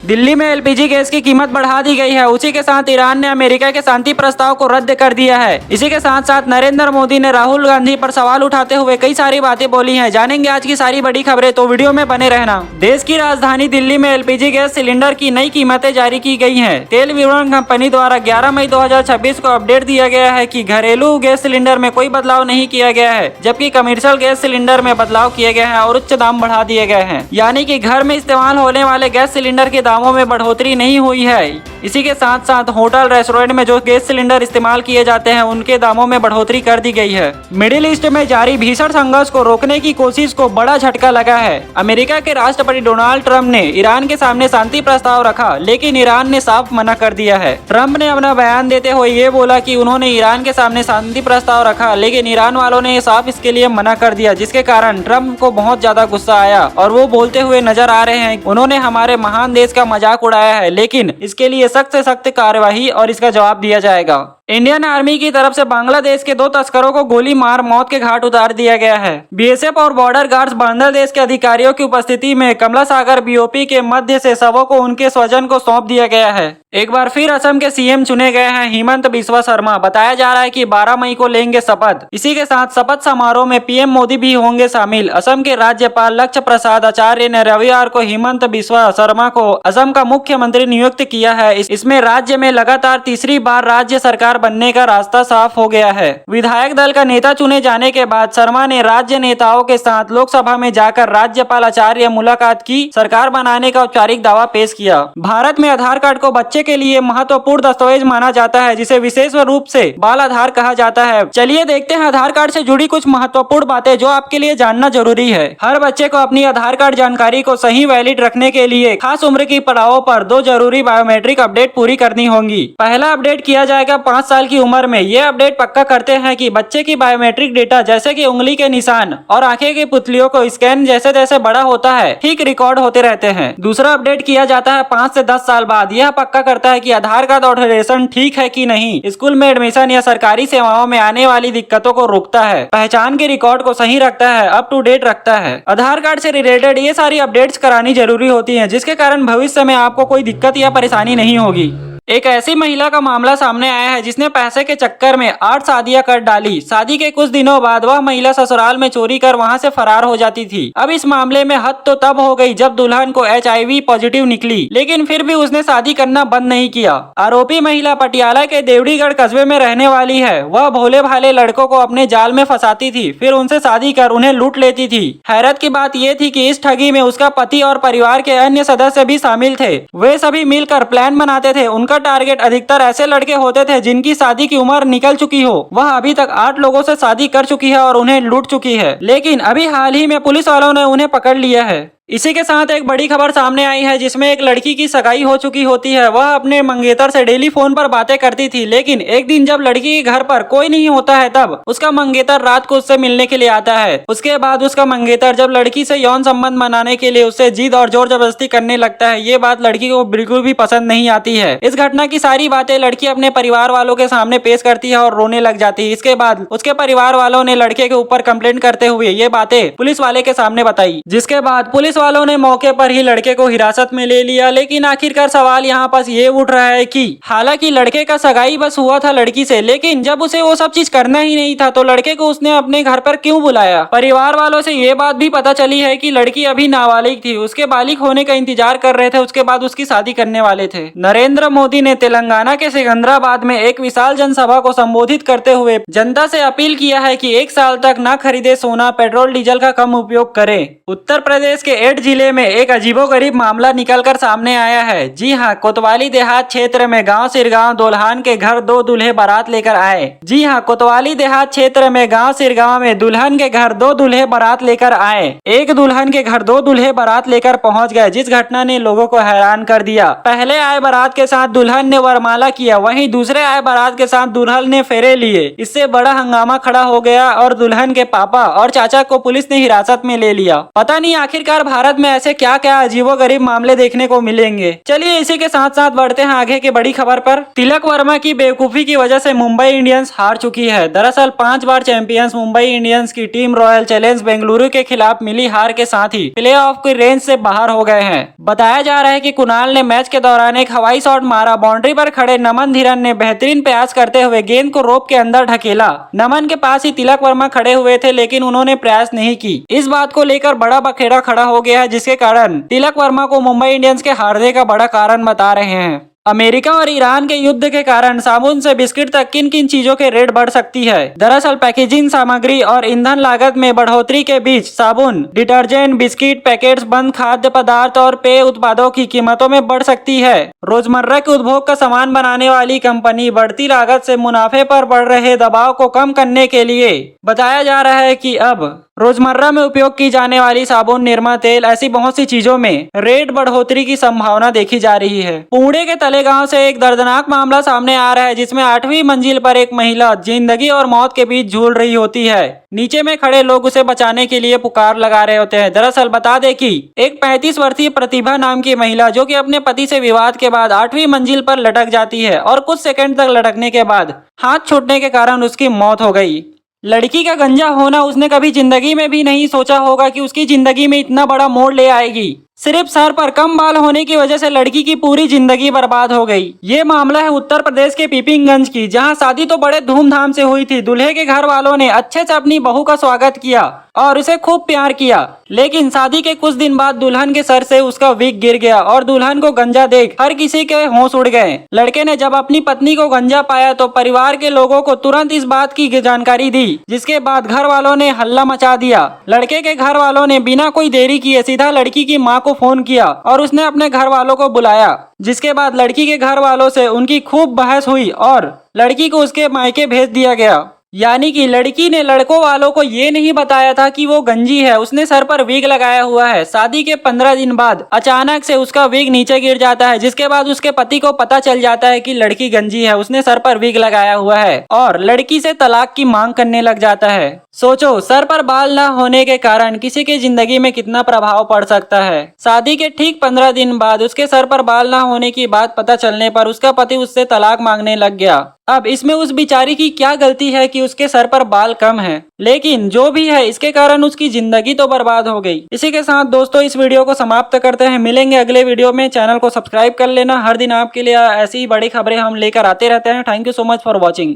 दिल्ली में LPG gas की कीमत बढ़ा दी गई है। उसी के साथ ईरान ने अमेरिका के शांति प्रस्ताव को रद्द कर दिया है। इसी के साथ साथ नरेंद्र मोदी ने राहुल गांधी पर सवाल उठाते हुए कई सारी बातें बोली हैं। जानेंगे आज की सारी बड़ी खबरें, तो वीडियो में बने रहना। देश की राजधानी दिल्ली में एलपीजी गैस सिलेंडर की नई कीमतें जारी की गई हैं। तेल विपणन कंपनी द्वारा 11 मई 2026 को अपडेट दिया गया है कि घरेलू गैस सिलेंडर में कोई बदलाव नहीं किया गया है, जबकि कमर्शियल गैस सिलेंडर में बदलाव किए गए हैं और उच्च दाम बढ़ा दिए गए हैं। यानी कि घर में इस्तेमाल होने वाले गैस सिलेंडर के दामों में बढ़ोतरी नहीं हुई है। इसी के साथ साथ होटल रेस्टोरेंट में जो गैस सिलेंडर इस्तेमाल किए जाते हैं उनके दामों में बढ़ोतरी कर दी गई है। मिडिल ईस्ट में जारी भीषण संघर्ष को रोकने की कोशिश को बड़ा झटका लगा है। अमेरिका के राष्ट्रपति डोनाल्ड ट्रंप ने ईरान के सामने शांति प्रस्ताव रखा, लेकिन ईरान ने साफ मना कर दिया है। ट्रंप ने अपना बयान देते हुए ये बोला कि उन्होंने ईरान के सामने शांति प्रस्ताव रखा, लेकिन ईरान वालों ने साफ इसके लिए मना कर दिया, जिसके कारण ट्रंप को बहुत ज्यादा गुस्सा आया और वो बोलते हुए नजर आ रहे हैं उन्होंने हमारे महान देश का मजाक उड़ाया है, लेकिन इसके लिए सख्त से सख्त कार्यवाही और इसका जवाब दिया जाएगा। इंडियन आर्मी की तरफ से बांग्लादेश के 2 तस्करों को गोली मार मौत के घाट उतार दिया गया है। बीएसएफ और बॉर्डर गार्ड्स बांग्लादेश के अधिकारियों की उपस्थिति में कमला सागर बीओपी के मध्य से शवों को उनके स्वजन को सौंप दिया गया है। एक बार फिर असम के सीएम चुने गए हैं हिमंत बिस्वा शर्मा। बताया जा रहा है कि 12 मई को लेंगे शपथ। इसी के साथ शपथ समारोह में पीएम मोदी भी होंगे शामिल। असम के राज्यपाल लक्ष्य प्रसाद आचार्य ने रविवार को हिमंत बिस्वा शर्मा को असम का मुख्यमंत्री नियुक्त किया है। इसमें राज्य में लगातार तीसरी बार राज्य सरकार बनने का रास्ता साफ हो गया है। विधायक दल का नेता चुने जाने के बाद शर्मा ने राज्य नेताओं के साथ लोकसभा में जाकर राज्यपाल आचार्य मुलाकात की सरकार बनाने का औपचारिक दावा पेश किया। भारत में आधार कार्ड को बच्चे के लिए महत्वपूर्ण दस्तावेज माना जाता है, जिसे विशेष रूप से बाल आधार कहा जाता है। चलिए देखते हैं आधार कार्ड से जुड़ी कुछ महत्वपूर्ण बातें जो आपके लिए जानना जरूरी है। हर बच्चे को अपनी आधार कार्ड जानकारी को सही वैलिड रखने के लिए खास उम्र की पड़ावों पर 2 जरूरी बायोमेट्रिक अपडेट पूरी करनी होंगी। पहला अपडेट किया जाएगा 5 साल की उम्र में। ये अपडेट पक्का करते हैं कि बच्चे की बायोमेट्रिक डेटा जैसे कि उंगली के निशान और आंखें की पुतलियों को स्कैन जैसे जैसे बड़ा होता है ठीक रिकॉर्ड होते रहते हैं। दूसरा अपडेट किया जाता है 5 से 10 साल बाद। यह पक्का करता है कि आधार कार्ड ऑथराइजेशन ठीक है कि नहीं, स्कूल में एडमिशन या सरकारी सेवाओं में आने वाली दिक्कतों को रोकता है, पहचान के रिकॉर्ड को सही रखता है, अप टू डेट रखता है। आधार कार्ड से रिलेटेड ये सारी अपडेट्स करानी जरूरी होती है, जिसके कारण भविष्य में आपको कोई दिक्कत या परेशानी नहीं होगी। एक ऐसी महिला का मामला सामने आया है जिसने पैसे के चक्कर में 8 शादियां कर डाली। शादी के कुछ दिनों बाद वह महिला ससुराल में चोरी कर वहां से फरार हो जाती थी। अब इस मामले में हद तो तब हो गई जब दुल्हन को HIV पॉजिटिव निकली, लेकिन फिर भी उसने शादी करना बंद नहीं किया। आरोपी महिला पटियाला के देवड़ीगढ़ कस्बे में रहने वाली है। वह भोले भाले लड़कों को अपने जाल में फंसाती थी, फिर उनसे शादी कर उन्हें लूट लेती थी। हैरत की बात यह थी कि इस ठगी में उसका पति और परिवार के अन्य सदस्य भी शामिल थे। वे सभी मिलकर प्लान बनाते थे। उनका टारगेट अधिकतर ऐसे लड़के होते थे जिनकी शादी की उम्र निकल चुकी हो। वह अभी तक 8 लोगों से शादी कर चुकी है और उन्हें लूट चुकी है, लेकिन अभी हाल ही में पुलिस वालों ने उन्हें पकड़ लिया है। इसी के साथ एक बड़ी खबर सामने आई है जिसमें एक लड़की की सगाई हो चुकी होती है। वह अपने मंगेतर से डेली फोन पर बातें करती थी, लेकिन एक दिन जब लड़की के घर पर कोई नहीं होता है तब उसका मंगेतर रात को उससे मिलने के लिए आता है। उसके बाद उसका मंगेतर जब लड़की से यौन संबंध मनाने के लिए उससे जिद और जोर जबरदस्ती करने लगता है। ये बात लड़की को बिल्कुल भी पसंद नहीं आती है। इस घटना की सारी बातें लड़की अपने परिवार वालों के सामने पेश करती है और रोने लग जाती है। इसके बाद उसके परिवार वालों ने लड़के के ऊपर कंप्लेंट करते हुए ये बातें पुलिस वाले के सामने बताई, जिसके बाद पुलिस वालों ने मौके पर ही लड़के को हिरासत में ले लिया। लेकिन आखिरकार सवाल यहाँ पास ये उठ रहा है कि हालांकि लड़के का सगाई बस हुआ था लड़की से, लेकिन जब उसे वो सब चीज करना ही नहीं था तो लड़के को उसने अपने घर पर क्यों बुलाया। परिवार वालों से ये बात भी पता चली है कि लड़की अभी नाबालिग थी, उसके बालिग होने का इंतजार कर रहे थे, उसके बाद उसकी शादी करने वाले थे। नरेंद्र मोदी ने तेलंगाना के सिकंदराबाद में एक विशाल जनसभा को संबोधित करते हुए जनता से अपील किया है कि 1 साल तक न खरीदे सोना, पेट्रोल डीजल का कम उपयोग करें। उत्तर प्रदेश के एड जिले में एक अजीबोगरीब मामला निकलकर सामने आया है। जी हां, कोतवाली देहात क्षेत्र में गांव सिरगांव दुल्हन के घर 2 दूल्हे बारात लेकर आए। जी हां, कोतवाली देहात क्षेत्र में गांव सिरगांव में दुल्हन के घर 2 दूल्हे बारात लेकर आए। एक दुल्हन के घर 2 दूल्हे बारात लेकर पहुंच गए, जिस घटना ने लोगों को हैरान कर दिया। पहले आए बारात के साथ दुल्हन ने वरमाला किया, वहीं दूसरे आए बारात के साथ दुल्हन ने फेरे लिए। इससे बड़ा हंगामा खड़ा हो गया और दुल्हन के पापा और चाचा को पुलिस ने हिरासत में ले लिया। पता नहीं आखिरकार भारत में ऐसे क्या क्या अजीबोगरीब मामले देखने को मिलेंगे। चलिए इसी के साथ साथ बढ़ते हैं आगे की बड़ी खबर पर। तिलक वर्मा की बेवकूफी की वजह से मुंबई इंडियंस हार चुकी है। दरअसल 5 बार चैंपियंस मुंबई इंडियंस की टीम रॉयल चैलेंज बेंगलुरु के खिलाफ मिली हार के साथ ही प्लेऑफ की रेंज से बाहर हो गए हैं। बताया जा रहा है कि कुणाल ने मैच के दौरान एक हवाई शॉट मारा। बाउंड्री पर खड़े नमन धीरन ने बेहतरीन प्रयास करते हुए गेंद को रोप के अंदर ढकेला। नमन के पास ही तिलक वर्मा खड़े हुए थे, लेकिन उन्होंने प्रयास नहीं की। इस बात को लेकर बड़ा बखेड़ा खड़ा हो गया है, जिसके कारण तिलक वर्मा को मुंबई इंडियंस के हारने का बड़ा कारण बता रहे हैं। अमेरिका और ईरान के युद्ध के कारण साबुन से बिस्किट तक किन किन चीजों के रेट बढ़ सकती है। दरअसल पैकेजिंग सामग्री और ईंधन लागत में बढ़ोतरी के बीच साबुन, डिटर्जेंट, बिस्किट, पैकेट्स बंद खाद्य पदार्थ और पेय उत्पादों की कीमतों में बढ़ सकती है। रोजमर्रा के उपभोग का सामान बनाने वाली कंपनी बढ़ती लागत से मुनाफे पर बढ़ रहे दबाव को कम करने के लिए बताया जा रहा है कि अब रोजमर्रा में उपयोग की जाने वाली साबुन, निरमा तेल, ऐसी बहुत सी चीजों में रेट बढ़ोतरी की संभावना देखी जा रही है। पुणे के तलेगांव से एक दर्दनाक मामला सामने आ रहा है, जिसमें 8वीं मंजिल पर एक महिला जिंदगी और मौत के बीच झूल रही होती है। नीचे में खड़े लोग उसे बचाने के लिए पुकार लगा रहे होते हैं। दरअसल बता दें कि एक 35 वर्षीय प्रतिभा नाम की महिला, जो कि अपने पति से विवाद के बाद 8वीं मंजिल पर लटक जाती है और कुछ सेकंड तक लटकने के बाद हाथ छूटने के कारण उसकी मौत हो गई। लड़की का गंजा होना उसने कभी जिंदगी में भी नहीं सोचा होगा कि उसकी जिंदगी में इतना बड़ा मोड़ ले आएगी। सिर्फ सर पर कम बाल होने की वजह से लड़की की पूरी जिंदगी बर्बाद हो गई। ये मामला है उत्तर प्रदेश के पीपिंगगंज की, जहां शादी तो बड़े धूमधाम से हुई थी। दूल्हे के घर वालों ने अच्छे से अपनी बहू का स्वागत किया और उसे खूब प्यार किया, लेकिन शादी के कुछ दिन बाद दुल्हन के सर से उसका विग गिर गया और दुल्हन को गंजा देख हर किसी के होश उड़ गए। लड़के ने जब अपनी पत्नी को गंजा पाया तो परिवार के लोगों को तुरंत इस बात की जानकारी दी, जिसके बाद घर वालों ने हल्ला मचा दिया। लड़के के घर वालों ने बिना कोई देरी किए सीधा लड़की की माँ को फोन किया और उसने अपने घर वालों को बुलाया, जिसके बाद लड़की के घर वालों से उनकी खूब बहस हुई और लड़की को उसके मायके भेज दिया गया। यानी कि लड़की ने लड़कों वालों को ये नहीं बताया था कि वो गंजी है, उसने सर पर विग लगाया हुआ है। शादी के 15 दिन बाद अचानक से उसका विग नीचे गिर जाता है, जिसके बाद उसके पति को पता चल जाता है कि लड़की गंजी है, उसने सर पर विग लगाया हुआ है और लड़की से तलाक की मांग करने लग जाता है। सोचो, सर पर बाल न होने के कारण किसी की जिंदगी में कितना प्रभाव पड़ सकता है। शादी के ठीक 15 दिन बाद उसके सर पर बाल न होने की बात पता चलने पर उसका पति उससे तलाक मांगने लग गया। अब इसमें उस बेचारी की क्या गलती है कि उसके सर पर बाल कम है, लेकिन जो भी है इसके कारण उसकी जिंदगी तो बर्बाद हो गई। इसी के साथ दोस्तों इस वीडियो को समाप्त करते हैं। मिलेंगे अगले वीडियो में। चैनल को सब्सक्राइब कर लेना। हर दिन आपके लिए ऐसी ही बड़ी खबरें हम लेकर आते रहते हैं। Thank you so much for watching.